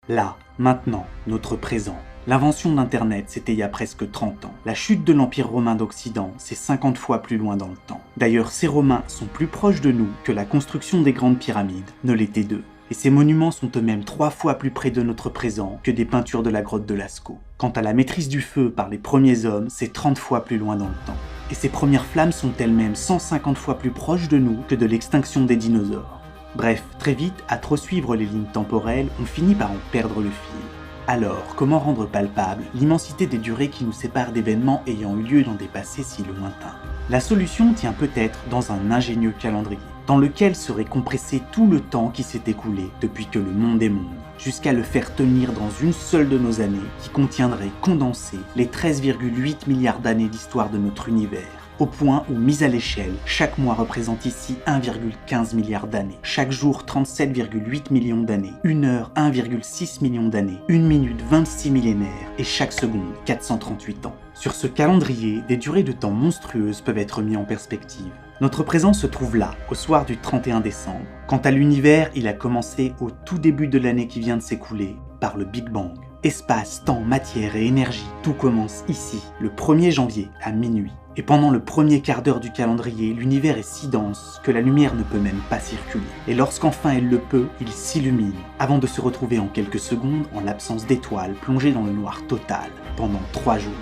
Là, maintenant, notre présent. L'invention d'Internet, c'était il y a presque 30 ans. La chute de l'Empire romain d'Occident, c'est 50 fois plus loin dans le temps. D'ailleurs, ces Romains sont plus proches de nous que la construction des grandes pyramides ne l'était d'eux. Et ces monuments sont eux-mêmes 3 fois plus près de notre présent que des peintures de la grotte de Lascaux. Quant à la maîtrise du feu par les premiers hommes, c'est 30 fois plus loin dans le temps. Et ces premières flammes sont elles-mêmes 150 fois plus proches de nous que de l'extinction des dinosaures. Bref, très vite, à trop suivre les lignes temporelles, on finit par en perdre le fil. Alors, comment rendre palpable l'immensité des durées qui nous séparent d'événements ayant eu lieu dans des passés si lointains? La solution tient peut-être dans un ingénieux calendrier, dans lequel serait compressé tout le temps qui s'est écoulé depuis que le monde est monde, jusqu'à le faire tenir dans une seule de nos années qui contiendrait condensé les 13,8 milliards d'années d'histoire de notre univers. Au point où, mis à l'échelle, chaque mois représente ici 1,15 milliard d'années, chaque jour 37,8 millions d'années, une heure 1,6 million d'années, une minute 26 millénaires et chaque seconde 438 ans. Sur ce calendrier, des durées de temps monstrueuses peuvent être mises en perspective. Notre présent se trouve là, au soir du 31 décembre. Quant à l'univers, il a commencé au tout début de l'année qui vient de s'écouler, par le Big Bang. Espace, temps, matière et énergie, tout commence ici, le 1er janvier à minuit. Et pendant le premier quart d'heure du calendrier, l'univers est si dense que la lumière ne peut même pas circuler. Et lorsqu'enfin elle le peut, il s'illumine, avant de se retrouver en quelques secondes en l'absence d'étoiles, plongé dans le noir total, pendant 3 jours.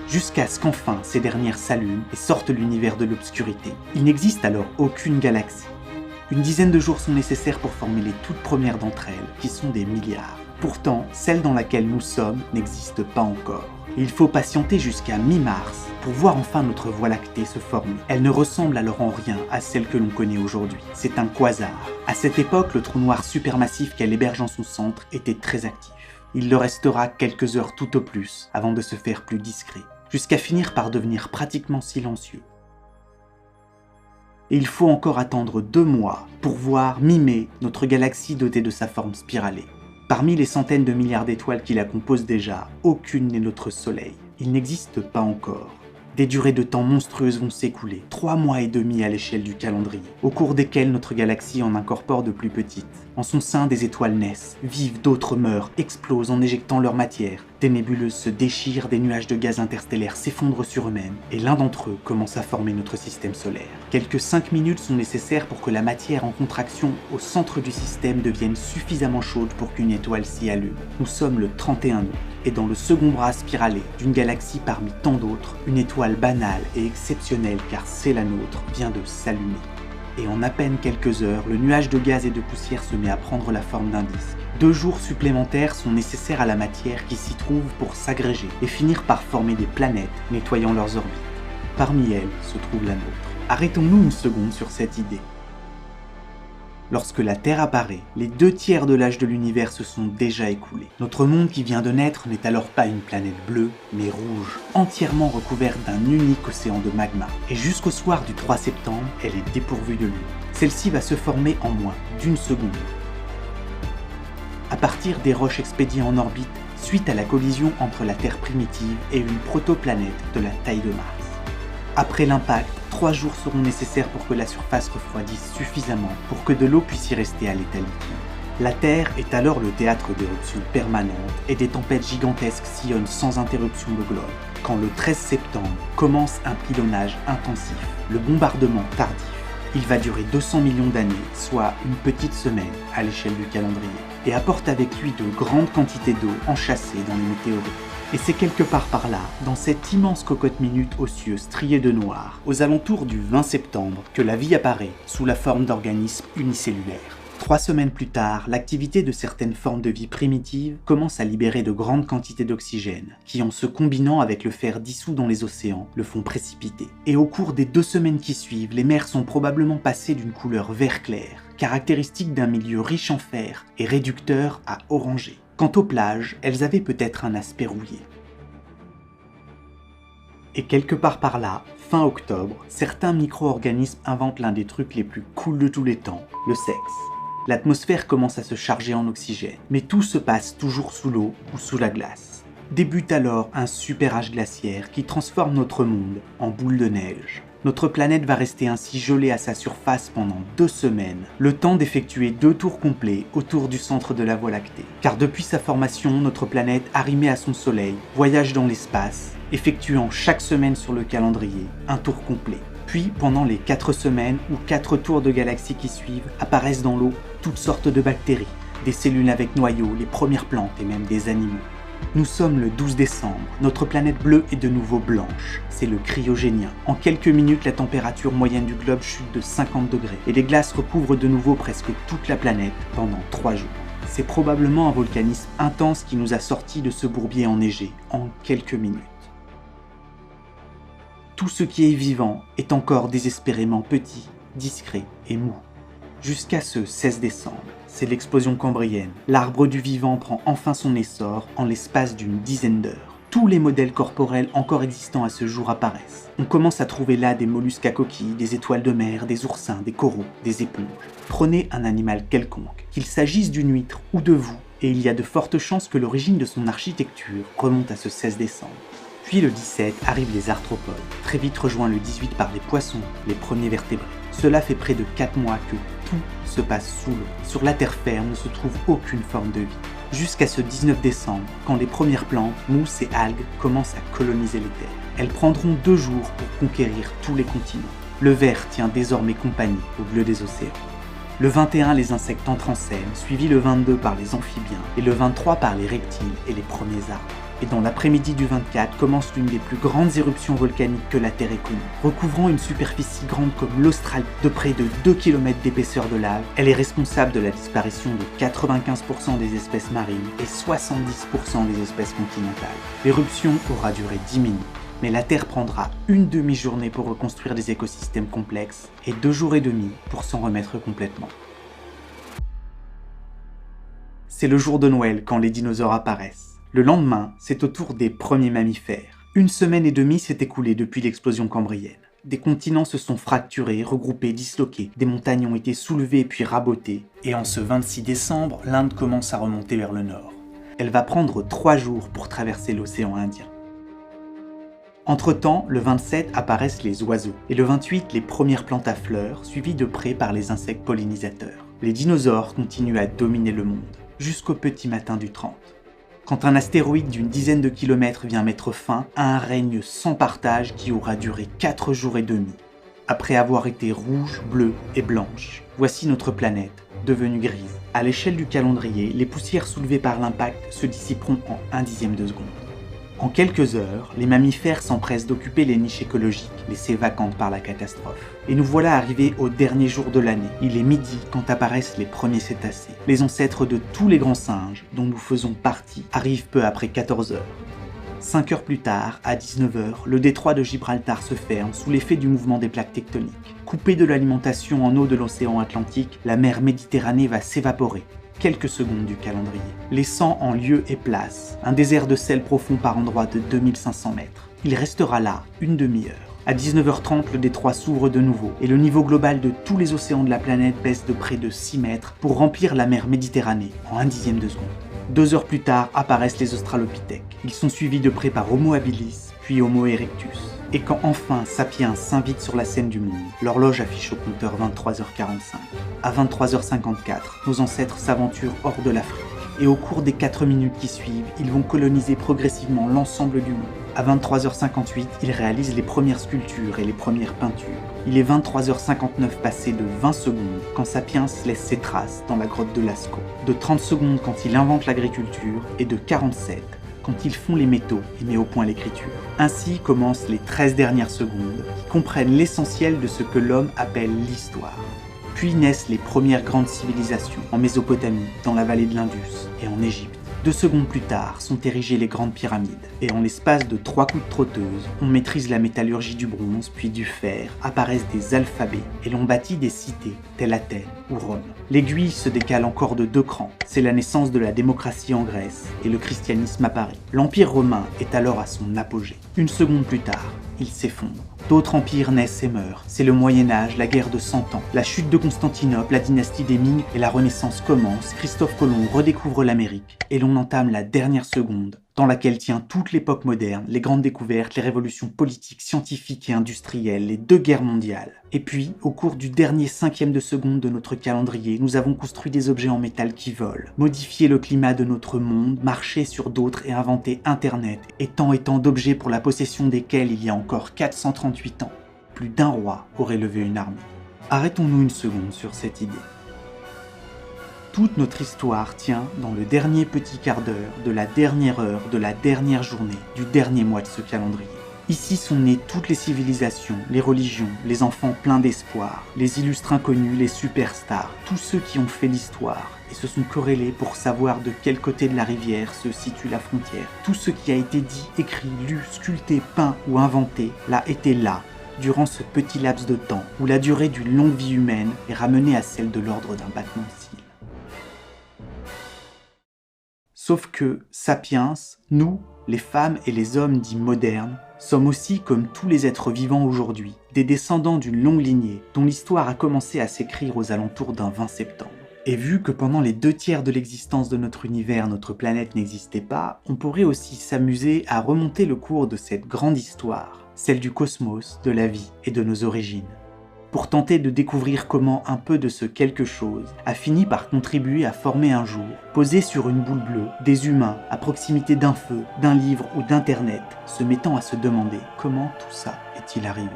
Jusqu'à ce qu'enfin ces dernières s'allument et sortent l'univers de l'obscurité. Il n'existe alors aucune galaxie. Une dizaine de jours sont nécessaires pour former les toutes premières d'entre elles, qui sont des milliards. Pourtant, celle dans laquelle nous sommes n'existe pas encore. Et il faut patienter jusqu'à mi-mars pour voir enfin notre Voie lactée se former. Elle ne ressemble alors en rien à celle que l'on connaît aujourd'hui. C'est un quasar. À cette époque, le trou noir supermassif qu'elle héberge en son centre était très actif. Il le restera quelques heures tout au plus avant de se faire plus discret, jusqu'à finir par devenir pratiquement silencieux. Et il faut encore attendre 2 mois pour voir mi-mai notre galaxie dotée de sa forme spiralée. Parmi les centaines de milliards d'étoiles qui la composent déjà, aucune n'est notre Soleil. Il n'existe pas encore. Des durées de temps monstrueuses vont s'écouler, 3 mois et demi à l'échelle du calendrier, au cours desquels notre galaxie en incorpore de plus petites. En son sein, des étoiles naissent, vivent, d'autres meurent, explosent en éjectant leur matière. Des nébuleuses se déchirent, des nuages de gaz interstellaires s'effondrent sur eux-mêmes, et l'un d'entre eux commence à former notre système solaire. Quelques 5 minutes sont nécessaires pour que la matière en contraction au centre du système devienne suffisamment chaude pour qu'une étoile s'y allume. Nous sommes le 31 août, et dans le second bras spiralé d'une galaxie parmi tant d'autres, une étoile banale et exceptionnelle car c'est la nôtre vient de s'allumer. Et en à peine quelques heures, le nuage de gaz et de poussière se met à prendre la forme d'un disque. 2 jours supplémentaires sont nécessaires à la matière qui s'y trouve pour s'agréger et finir par former des planètes nettoyant leurs orbites. Parmi elles se trouve la nôtre. Arrêtons-nous une seconde sur cette idée. Lorsque la Terre apparaît, les 2 tiers de l'âge de l'univers se sont déjà écoulés. Notre monde qui vient de naître n'est alors pas une planète bleue, mais rouge, entièrement recouverte d'un unique océan de magma. Et jusqu'au soir du 3 septembre, elle est dépourvue de lune. Celle-ci va se former en moins d'1 seconde. À partir des roches expédiées en orbite, suite à la collision entre la Terre primitive et une protoplanète de la taille de Mars. Après l'impact, 3 jours seront nécessaires pour que la surface refroidisse suffisamment pour que de l'eau puisse y rester à l'état liquide. La Terre est alors le théâtre d'éruptions permanentes et des tempêtes gigantesques sillonnent sans interruption le globe. Quand le 13 septembre commence un pilonnage intensif, le bombardement tardif. Il va durer 200 millions d'années, soit une petite semaine à l'échelle du calendrier, et apporte avec lui de grandes quantités d'eau enchâssée dans les météorites. Et c'est quelque part par là, dans cette immense cocotte-minute aux cieux striés de noir, aux alentours du 20 septembre, que la vie apparaît sous la forme d'organismes unicellulaires. 3 semaines plus tard, l'activité de certaines formes de vie primitives commence à libérer de grandes quantités d'oxygène, qui en se combinant avec le fer dissous dans les océans, le font précipiter. Et au cours des 2 semaines qui suivent, les mers sont probablement passées d'une couleur vert clair, caractéristique d'un milieu riche en fer et réducteur à orangé. Quant aux plages, elles avaient peut-être un aspect rouillé. Et quelque part par là, fin octobre, certains micro-organismes inventent l'un des trucs les plus cool de tous les temps, le sexe. L'atmosphère commence à se charger en oxygène, mais tout se passe toujours sous l'eau ou sous la glace. Débute alors un super âge glaciaire qui transforme notre monde en boule de neige. Notre planète va rester ainsi gelée à sa surface pendant 2 semaines, le temps d'effectuer 2 tours complets autour du centre de la Voie lactée. Car depuis sa formation, notre planète, arrimée à son Soleil, voyage dans l'espace, effectuant chaque semaine sur le calendrier un tour complet. Puis, pendant les 4 semaines ou 4 tours de galaxie qui suivent, apparaissent dans l'eau toutes sortes de bactéries, des cellules avec noyaux, les premières plantes et même des animaux. Nous sommes le 12 décembre, notre planète bleue est de nouveau blanche, c'est le cryogénien. En quelques minutes, la température moyenne du globe chute de 50 degrés et les glaces recouvrent de nouveau presque toute la planète pendant 3 jours. C'est probablement un volcanisme intense qui nous a sortis de ce bourbier enneigé en quelques minutes. Tout ce qui est vivant est encore désespérément petit, discret et mou. Jusqu'à ce 16 décembre, c'est l'explosion cambrienne. L'arbre du vivant prend enfin son essor en l'espace d'une dizaine d'heures. Tous les modèles corporels encore existants à ce jour apparaissent. On commence à trouver là des mollusques à coquilles, des étoiles de mer, des oursins, des coraux, des éponges. Prenez un animal quelconque, qu'il s'agisse d'une huître ou de vous, et il y a de fortes chances que l'origine de son architecture remonte à ce 16 décembre. Puis le 17 arrivent les arthropodes, très vite rejoints le 18 par les poissons, les premiers vertébrés. Cela fait près de 4 mois que tout se passe sous l'eau. Sur la terre ferme ne se trouve aucune forme de vie. Jusqu'à ce 19 décembre, quand les premières plantes, mousses et algues commencent à coloniser les terres. Elles prendront 2 jours pour conquérir tous les continents. Le ver tient désormais compagnie au bleu des océans. Le 21, les insectes entrent en scène, suivi le 22 par les amphibiens et le 23 par les reptiles et les premiers arbres. Et dans l'après-midi du 24 commence l'une des plus grandes éruptions volcaniques que la Terre ait connues. Recouvrant une superficie grande comme l'Australie, de près de 2 km d'épaisseur de lave, elle est responsable de la disparition de 95% des espèces marines et 70% des espèces continentales. L'éruption aura duré 10 minutes, mais la Terre prendra une demi-journée pour reconstruire des écosystèmes complexes et 2 jours et demi pour s'en remettre complètement. C'est le jour de Noël quand les dinosaures apparaissent. Le lendemain, c'est au tour des premiers mammifères. 1 semaine et demie s'est écoulée depuis l'explosion cambrienne. Des continents se sont fracturés, regroupés, disloqués. Des montagnes ont été soulevées puis rabotées. Et en ce 26 décembre, l'Inde commence à remonter vers le nord. Elle va prendre 3 jours pour traverser l'océan Indien. Entre-temps, le 27 apparaissent les oiseaux. Et le 28, les premières plantes à fleurs, suivies de près par les insectes pollinisateurs. Les dinosaures continuent à dominer le monde, jusqu'au petit matin du 30. Quand un astéroïde d'une dizaine de kilomètres vient mettre fin à un règne sans partage qui aura duré 4 jours et demi. Après avoir été rouge, bleue et blanche, voici notre planète, devenue grise. À l'échelle du calendrier, les poussières soulevées par l'impact se dissiperont en 1/10 de seconde. En quelques heures, les mammifères s'empressent d'occuper les niches écologiques, laissées vacantes par la catastrophe. Et nous voilà arrivés au dernier jour de l'année. Il est midi quand apparaissent les premiers cétacés. Les ancêtres de tous les grands singes, dont nous faisons partie, arrivent peu après 14 heures. 5 heures plus tard, à 19 heures, le détroit de Gibraltar se ferme sous l'effet du mouvement des plaques tectoniques. Coupée de l'alimentation en eau de l'océan Atlantique, la mer Méditerranée va s'évaporer. Quelques secondes du calendrier, laissant en lieu et place un désert de sel profond par endroits de 2500 mètres. Il restera là une demi-heure. À 19h30, le détroit s'ouvre de nouveau et le niveau global de tous les océans de la planète baisse de près de 6 mètres pour remplir la mer Méditerranée en 1/10 de seconde. 2 heures plus tard apparaissent les australopithèques. Ils sont suivis de près par Homo habilis, puis Homo erectus. Et quand enfin Sapiens s'invite sur la scène du monde, l'horloge affiche au compteur 23h45. À 23h54, nos ancêtres s'aventurent hors de l'Afrique. Et au cours des 4 minutes qui suivent, ils vont coloniser progressivement l'ensemble du monde. À 23h58, ils réalisent les premières sculptures et les premières peintures. Il est 23h59 passé de 20 secondes quand Sapiens laisse ses traces dans la grotte de Lascaux. De 30 secondes quand il invente l'agriculture et de 47 quand ils font les métaux et met au point l'écriture. Ainsi commencent les 13 dernières secondes qui comprennent l'essentiel de ce que l'homme appelle l'histoire. Puis naissent les premières grandes civilisations en Mésopotamie, dans la vallée de l'Indus et en Égypte. 2 secondes plus tard sont érigées les grandes pyramides. Et en l'espace de 3 coups de trotteuse, on maîtrise la métallurgie du bronze puis du fer, apparaissent des alphabets et l'on bâtit des cités telles Athènes ou Rome. L'aiguille se décale encore de 2 crans. C'est la naissance de la démocratie en Grèce et le christianisme apparaît. L'Empire romain est alors à son apogée. 1 seconde plus tard, il s'effondre. D'autres empires naissent et meurent. C'est le Moyen-Âge, la guerre de 100 ans, la chute de Constantinople, la dynastie des Ming et la Renaissance commence. Christophe Colomb redécouvre l'Amérique et l'on entame la dernière seconde dans laquelle tient toute l'époque moderne, les grandes découvertes, les révolutions politiques, scientifiques et industrielles, les 2 guerres mondiales. Et puis, au cours du dernier 5e de seconde de notre calendrier, nous avons construit des objets en métal qui volent, modifié le climat de notre monde, marché sur d'autres et inventé Internet, et tant d'objets pour la possession desquels il y a encore 438 ans, plus d'un roi aurait levé une armée. Arrêtons-nous une seconde sur cette idée. Toute notre histoire tient dans le dernier petit quart d'heure, de la dernière heure, de la dernière journée, du dernier mois de ce calendrier. Ici sont nées toutes les civilisations, les religions, les enfants pleins d'espoir, les illustres inconnus, les superstars, tous ceux qui ont fait l'histoire et se sont corrélés pour savoir de quel côté de la rivière se situe la frontière. Tout ce qui a été dit, écrit, lu, sculpté, peint ou inventé l'a été là, durant ce petit laps de temps où la durée d'une longue vie humaine est ramenée à celle de l'ordre d'un battement de cils. Sauf que, sapiens, nous, les femmes et les hommes dits modernes, sommes aussi, comme tous les êtres vivants aujourd'hui, des descendants d'une longue lignée dont l'histoire a commencé à s'écrire aux alentours d'un 20 septembre. Et vu que pendant les 2/3 de l'existence de notre univers, notre planète n'existait pas, on pourrait aussi s'amuser à remonter le cours de cette grande histoire, celle du cosmos, de la vie et de nos origines, pour tenter de découvrir comment un peu de ce quelque chose a fini par contribuer à former un jour, posé sur une boule bleue, des humains à proximité d'un feu, d'un livre ou d'internet, se mettant à se demander comment tout ça est-il arrivé.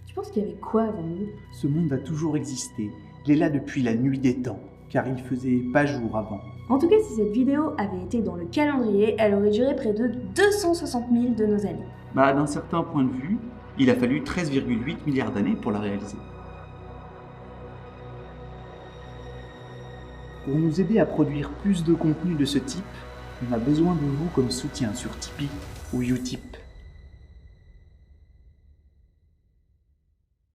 Tu penses qu'il y avait quoi avant nous? Ce monde a toujours existé, il est là depuis la nuit des temps, car il faisait pas jour avant. En tout cas, si cette vidéo avait été dans le calendrier, elle aurait duré près de 260 000 de nos années. D'un certain point de vue, il a fallu 13,8 milliards d'années pour la réaliser. Pour nous aider à produire plus de contenu de ce type, on a besoin de vous comme soutien sur Tipeee ou Utip.